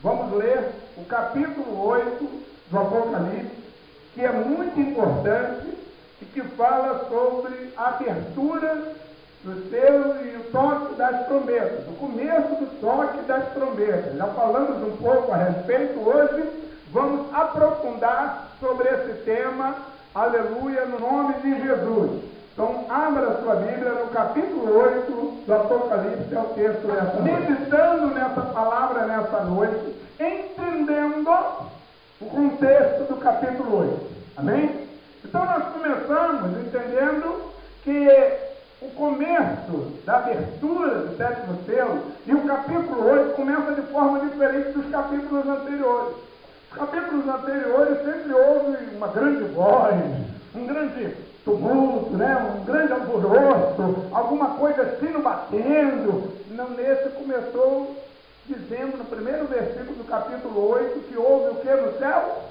Vamos ler o capítulo 8 do Apocalipse, que é muito importante e que fala sobre a abertura do selo e o toque das trombetas, o começo do toque das trombetas. Já falamos um pouco a respeito hoje, vamos aprofundar sobre esse tema, aleluia, no nome de Jesus. Então, abra sua Bíblia no capítulo 8 do Apocalipse, é o texto dessa noite. Meditando nessa palavra nessa noite, entendendo o contexto do capítulo 8. Amém? Então, nós começamos entendendo que o começo da abertura do sétimo selo e o capítulo 8 começa de forma diferente dos capítulos anteriores. Os capítulos anteriores sempre houve uma grande voz, um grande tumulto, um grande alvoroço, alguma coisa sino batendo. Não, nesse começou dizendo no primeiro versículo do capítulo 8 que houve o que no céu?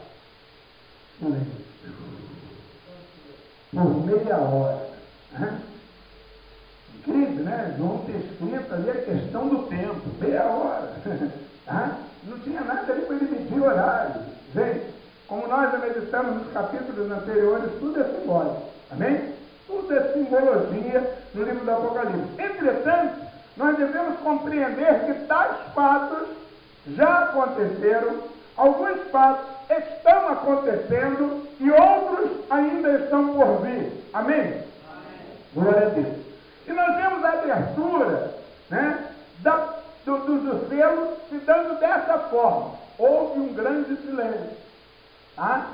Por meia hora. Incrível, né? João ter escrito ali a questão do tempo, meia hora. Não tinha nada ali para ele medir horário. Gente, como nós já meditamos nos capítulos anteriores, tudo é simbólico. Amém? Tudo é simbologia no livro do Apocalipse. Entretanto, nós devemos compreender que tais fatos já aconteceram, alguns fatos estão acontecendo e outros ainda estão por vir. Amém? Amém. Glória a Deus. E nós vemos a abertura do selo se dando dessa forma. Houve um grande silêncio.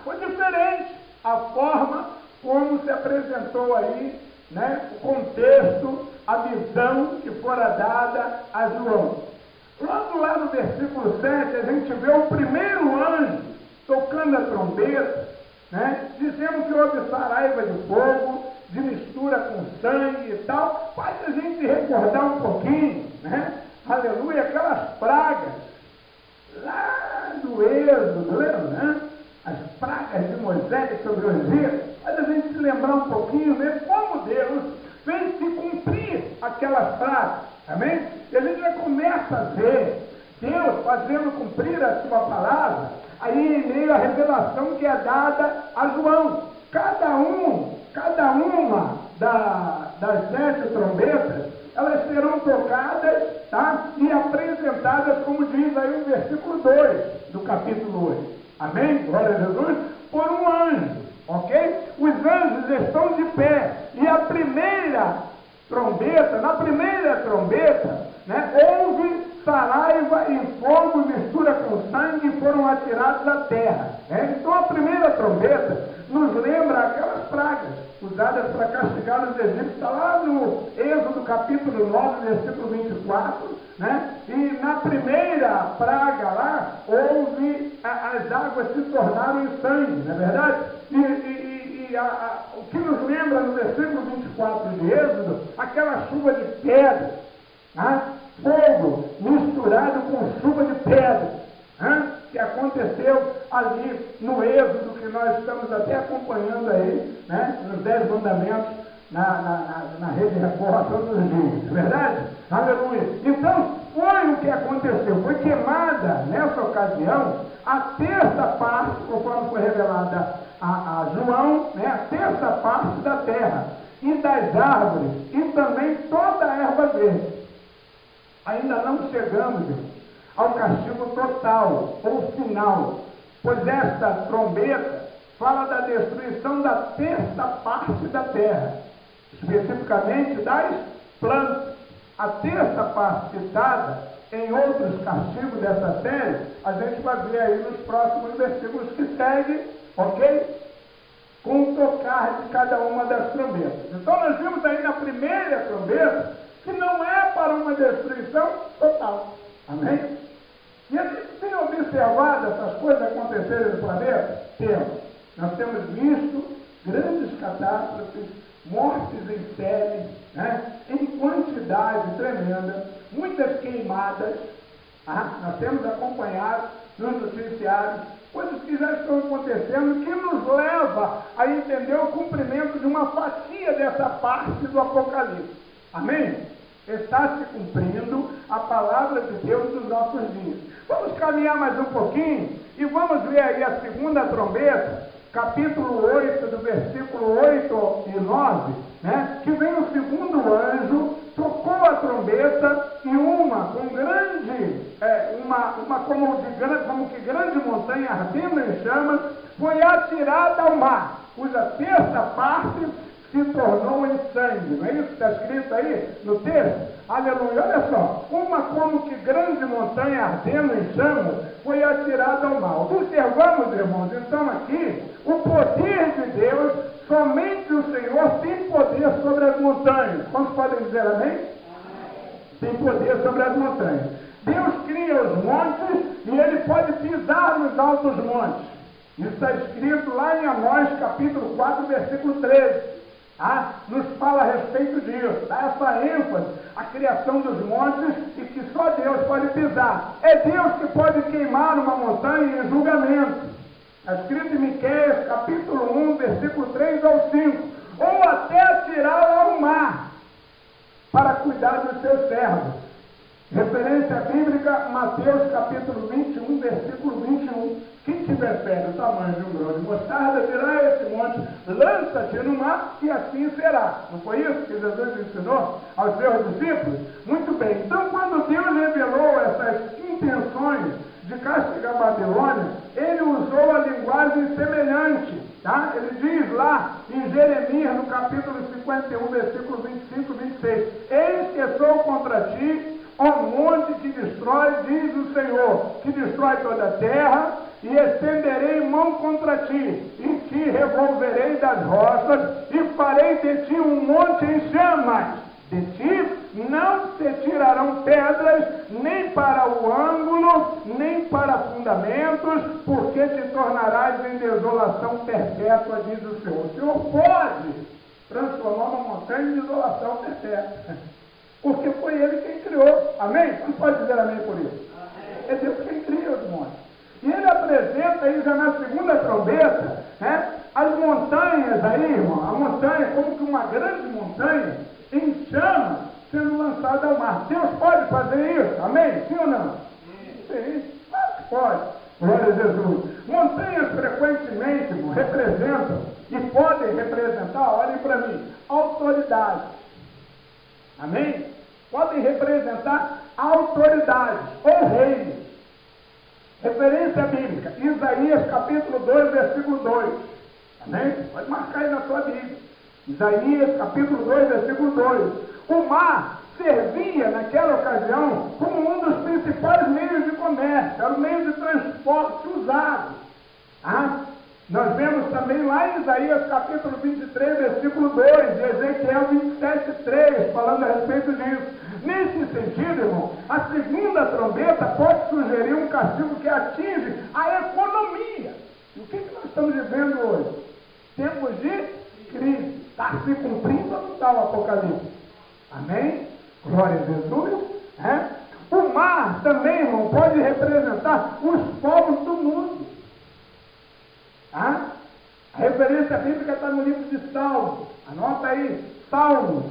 Foi diferente a forma como se apresentou aí, o contexto, a visão que fora dada a João. Logo lá no versículo 7, a gente vê o primeiro anjo tocando a trombeta, dizendo que houve saraiva de fogo, de mistura com sangue e tal. Faz a gente recordar um pouquinho, aleluia, aquelas pragas lá do Êxodo, lembra, as pragas de Moisés sobre o Egito. Faz a gente se lembrar um pouquinho, como Deus fez se cumprir aquelas pragas, amém? E a gente já começa a ver Deus fazendo cumprir a sua palavra, aí em meio à revelação que é dada a João. Cada uma das 7 trombetas, elas serão tocadas, e apresentadas, como diz aí o versículo 2 do capítulo 8. Amém? Glória a Jesus. Por um anjo, ok? Os anjos estão de pé, e a primeira trombeta, na primeira trombeta, houve saraiva e fogo, mistura com sangue, e foram atirados à terra. Então a primeira trombeta nos lembra aquelas pragas usadas para castigar os egípcios. Está lá no Êxodo capítulo 9, versículo 24, e na primeira praga lá, houve, as águas se tornaram em sangue, não é verdade? O que nos lembra no versículo 24 de Êxodo, aquela chuva de pedra, fogo misturado com chuva de pedra, que aconteceu ali no Êxodo, que nós estamos até acompanhando aí, nos 10 mandamentos, na Rede Record todos os dias, verdade? Aleluia! Então, foi o que aconteceu, foi queimada nessa ocasião a terça parte, conforme foi revelada a João, a terça parte da terra e das árvores, e também toda a erva verde. Ainda não chegamos ao castigo total, ou final, pois esta trombeta fala da destruição da terça parte da terra, especificamente das plantas. A terça parte citada em outros castigos dessa série, a gente vai ver aí nos próximos versículos que seguem, ok? Com o tocar de cada uma das trombetas. Então nós vimos aí na primeira trombeta que não é para uma destruição total. Amém? E a gente tem observado essas coisas acontecerem no planeta? Temos. Nós temos visto grandes catástrofes, mortes em série, em quantidade tremenda, muitas queimadas. Nós temos acompanhado nos noticiários coisas que já estão acontecendo, que nos leva a entender o cumprimento de uma fatia dessa parte do Apocalipse. Amém? está se cumprindo a palavra de Deus nos nossos dias. Vamos caminhar mais um pouquinho e vamos ver aí a segunda trombeta, capítulo 8, do versículo 8 e 9, né? Que vem o segundo anjo, tocou a trombeta e como que grande montanha ardendo em chamas foi atirada ao mar, cuja terça parte se tornou em sangue. Não é isso que está escrito aí no texto? Aleluia. Olha só, como que grande montanha ardendo em chamas foi atirada ao mar. Observamos, irmãos, então aqui, o poder de Deus, somente o Senhor tem poder sobre as montanhas. Quantos podem dizer amém? Tem poder sobre as montanhas. Deus cria os montes e Ele pode pisar nos altos montes. Isso está escrito lá em Amós, capítulo 4, versículo 13. Nos fala a respeito disso, dá essa ênfase à criação dos montes e que só Deus pode pisar. É Deus que pode queimar uma montanha em julgamento. Está escrito em Miqueias, capítulo 1, versículo 3 ao 5. Ou até atirá-la ao mar, para cuidar dos seus servos. Referência bíblica, Mateus capítulo 21, versículo 21. Quem tiver fé do tamanho de um grão de mostarda, dirá a esse monte, lança-te no mar, e assim será. Não foi isso que Jesus ensinou aos seus discípulos? Muito bem. Então, quando Deus revelou essas intenções de castigar a Babilônia, Ele usou a linguagem semelhante. Ele diz lá em Jeremias, no capítulo 51, versículo 25 e 26, eis que sou contra ti, ó monte que destrói, diz o Senhor, que destrói toda a terra, e estenderei mão contra ti, e te revolverei das rochas, e farei de ti um monte em chamas. De ti não se tirarão pedras, nem para o ângulo, nem para fundamentos, porque te tornarás em desolação perpétua, diz o Senhor. O Senhor pode transformar uma montanha em desolação perpétua, porque foi Ele quem criou. Amém? Não pode dizer amém por isso? Amém. É Deus quem cria os montes. E Ele apresenta aí já na segunda trombeta, as montanhas aí, irmão, a montanha como que uma grande montanha em chama sendo lançada ao mar. Deus pode fazer isso? Amém? Sim ou não? Sim. Claro que pode. Glória a Jesus. Montanhas frequentemente, irmão, representam e podem representar, olhem para mim, autoridade. Amém? Podem representar autoridade ou reino. Referência bíblica, Isaías capítulo 2, versículo 2. Amém? Pode marcar aí na sua Bíblia. Isaías capítulo 2, versículo 2. O mar servia naquela ocasião como um dos principais meios de comércio, era o meio de transporte usado. Nós vemos também lá em Isaías capítulo 23, versículo 2, e Ezequiel 27, 3, falando a respeito disso. Nesse sentido, irmão, a segunda trombeta pode sugerir um castigo que atinge a economia. E o que nós estamos vivendo hoje? Tempos de crise. Está se cumprindo ou não está o Apocalipse? Amém? Glória a Jesus. O mar também, irmão, pode representar os povos do mundo. A referência bíblica está no livro de Salmos. Anota aí, Salmos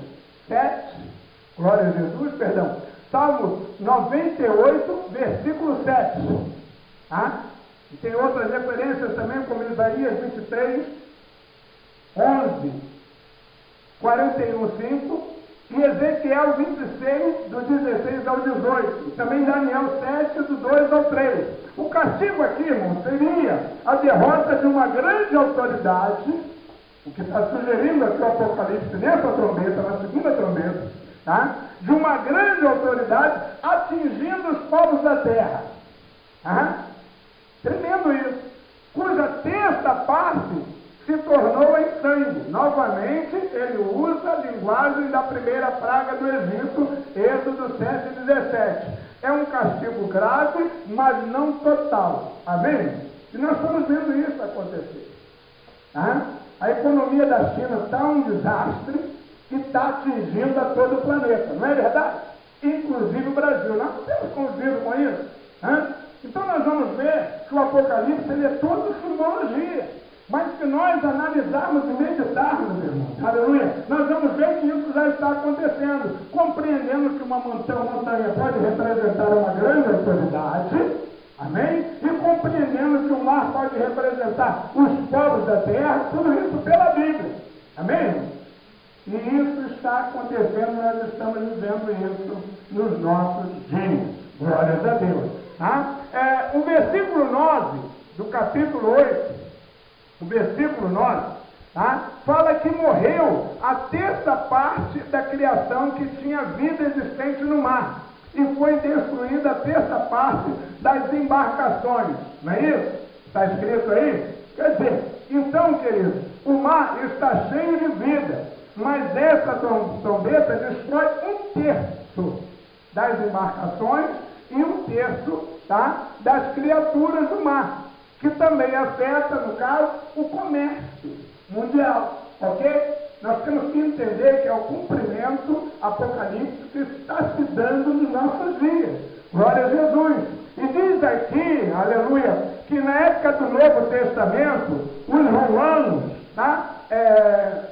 7. Glória a Jesus, perdão. Salmo 98, versículo 7. E tem outras referências também, como Isaías 23, 11, 41, 5, e Ezequiel 26, do 16 ao 18. E também Daniel 7, do 2 ao 3. O castigo aqui, irmão, seria a derrota de uma grande autoridade, o que está sugerindo aqui o Apocalipse nessa trombeta, na segunda trombeta, de uma grande autoridade atingindo os povos da terra. Tremendo isso. Cuja terça parte se tornou em sangue. Novamente, ele usa a linguagem da primeira praga do Egito, Êxodo 7:17. É um castigo grave, mas não total. Amém? E nós estamos vendo isso acontecer. A economia da China está um desastre, que está atingindo a todo o planeta, não é verdade? Inclusive o Brasil. Nós não temos convivido com isso. Então nós vamos ver que o Apocalipse ele é todo simbologia. Mas se nós analisarmos e meditarmos, irmãos, aleluia, nós vamos ver que isso já está acontecendo. compreendendo que uma montanha pode representar uma grande autoridade, amém? E compreendendo que o mar pode representar os povos da terra, tudo isso pela Bíblia, amém? E isso está acontecendo, nós estamos vivendo isso nos nossos dias, glórias a Deus, tá? O versículo 9 do capítulo 8, o versículo 9, tá? Fala que morreu a terça parte da criação que tinha vida existente no mar, e foi destruída a terça parte das embarcações, não é isso? Está escrito aí? Quer dizer, então, queridos, o mar está cheio de vida, mas essa trombeta destrói 1/3 das embarcações e 1/3, tá, das criaturas do mar, que também afeta, no caso, o comércio mundial, ok? Nós temos que entender que é o cumprimento apocalíptico que está se dando nos nossos dias. Glória a Jesus. E diz aqui, aleluia, que na época do Novo Testamento, os romanos, tá,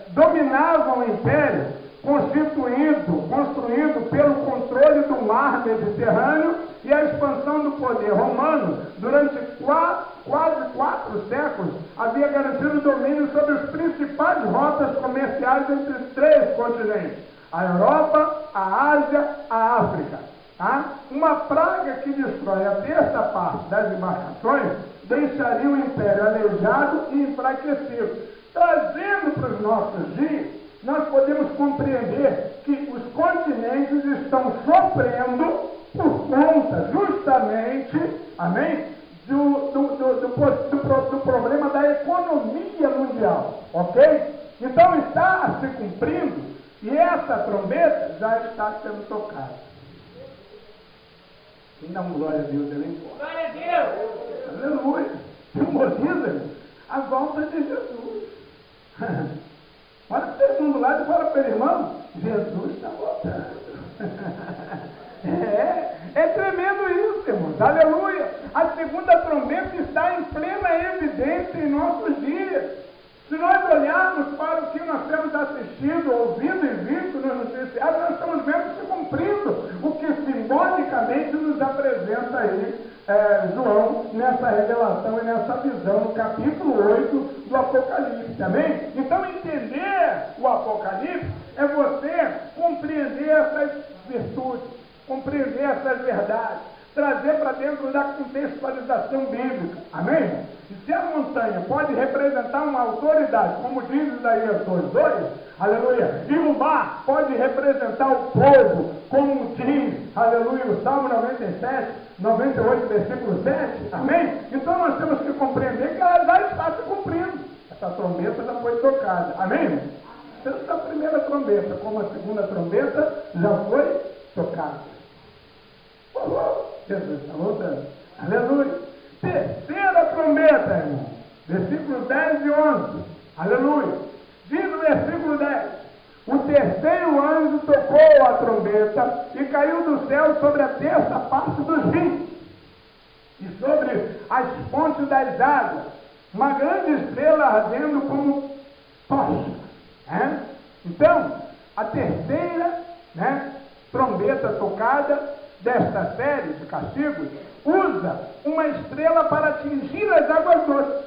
dominavam o império, construído pelo controle do mar Mediterrâneo, e a expansão do poder romano durante quase 4 séculos havia garantido o domínio sobre as principais rotas comerciais entre 3 continentes: a Europa, a Ásia, a África. Tá? Uma praga que destrói a terça parte das embarcações deixaria o império aleijado e enfraquecido. Trazendo para os nossos dias, nós podemos compreender que os continentes estão sofrendo por conta justamente, amém, do problema da economia mundial, ok? Então está se cumprindo, e essa trombeta já está sendo tocada. Quem dá uma glória a Deus, ele importa. Glória a Deus! Aleluia! Simboliza a volta de Jesus. Olha para todo mundo lá e fala para ele, irmão, Jesus está voltando. É tremendo isso, irmãos. Aleluia! A segunda trombeta está em plena evidência em nossos dias. Se nós olharmos para o que nós temos assistido, ouvido e visto nos noticiários, nós estamos vendo se cumprindo o que simbolicamente nos apresenta aí João nessa revelação e nessa visão no capítulo 8 do Apocalipse, amém? Então entender o Apocalipse é você compreender essas virtudes, compreender essas verdades, trazer para dentro da contextualização bíblica, amém? E se a montanha pode representar uma autoridade, como diz Isaías 2:2, aleluia, e o mar pode representar o povo, como diz, aleluia, o Salmo 98, versículo 7, amém? Então nós temos que compreender que ela já está se cumprindo. Essa trombeta já foi tocada, amém? Tanto a primeira trombeta como a segunda trombeta já foi tocada. Jesus está voltando, aleluia. Terceira trombeta, irmão, versículos 10 e 11, aleluia. Diz o versículo 10: o terceiro anjo tocou a trombeta e caiu do céu sobre a terça parte dos rios e sobre as fontes das águas, uma grande estrela ardendo como tocha. Então, a terceira, trombeta tocada desta série de castigos usa uma estrela para atingir as águas doces.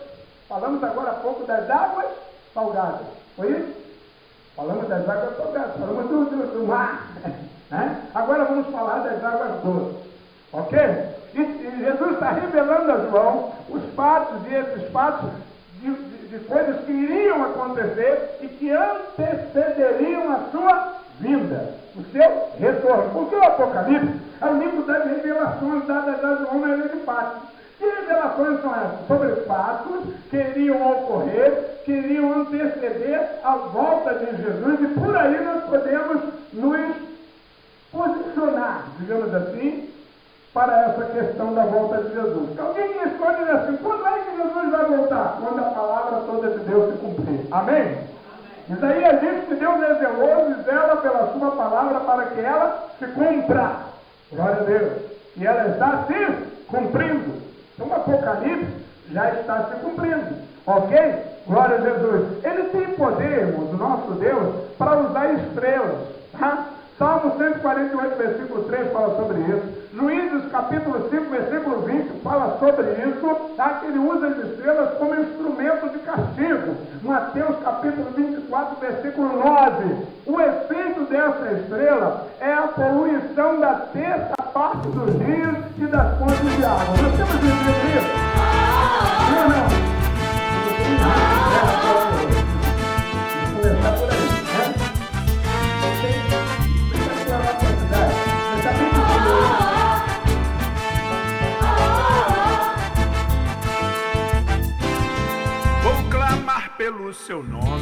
Falamos agora há pouco das águas salgadas, foi isso? Falamos das águas salgadas, falamos do mar, né? Agora vamos falar das águas doces, ok? E Jesus está revelando a João os fatos, e esses fatos de coisas que iriam acontecer e que antecederiam a sua vinda, o seu retorno. Porque o Apocalipse é o livro das revelações dadas a João na ilha de Patmos. Que revelações são essas? Sobre fatos que iriam ocorrer, que iriam anteceder a volta de Jesus, e por aí nós podemos nos posicionar, digamos assim, para essa questão da volta de Jesus. Então, alguém responde assim: quando é que Jesus vai voltar? Quando a palavra toda de Deus se cumprir. Amém? Isaías diz que Deus é zeloso e zela pela sua palavra para que ela se cumpra. Glória a Deus. E ela está se cumprindo. Então o Apocalipse já está se cumprindo. Ok? Glória a Jesus. Ele tem poder, irmãos, o nosso Deus, para usar estrelas, tá? Salmo 148, versículo 3 fala sobre isso. Juízes, capítulo 5, versículo 20, fala sobre isso, tá? Que ele usa as estrelas como instrumento de castigo. Mateus, capítulo 24, versículo 9. O efeito dessa estrela é a poluição da terça parte dos rios e das fontes de água. Nós temos visto isso? Sim ou não? Vamos começar por aí, né? Vou clamar pelo seu nome.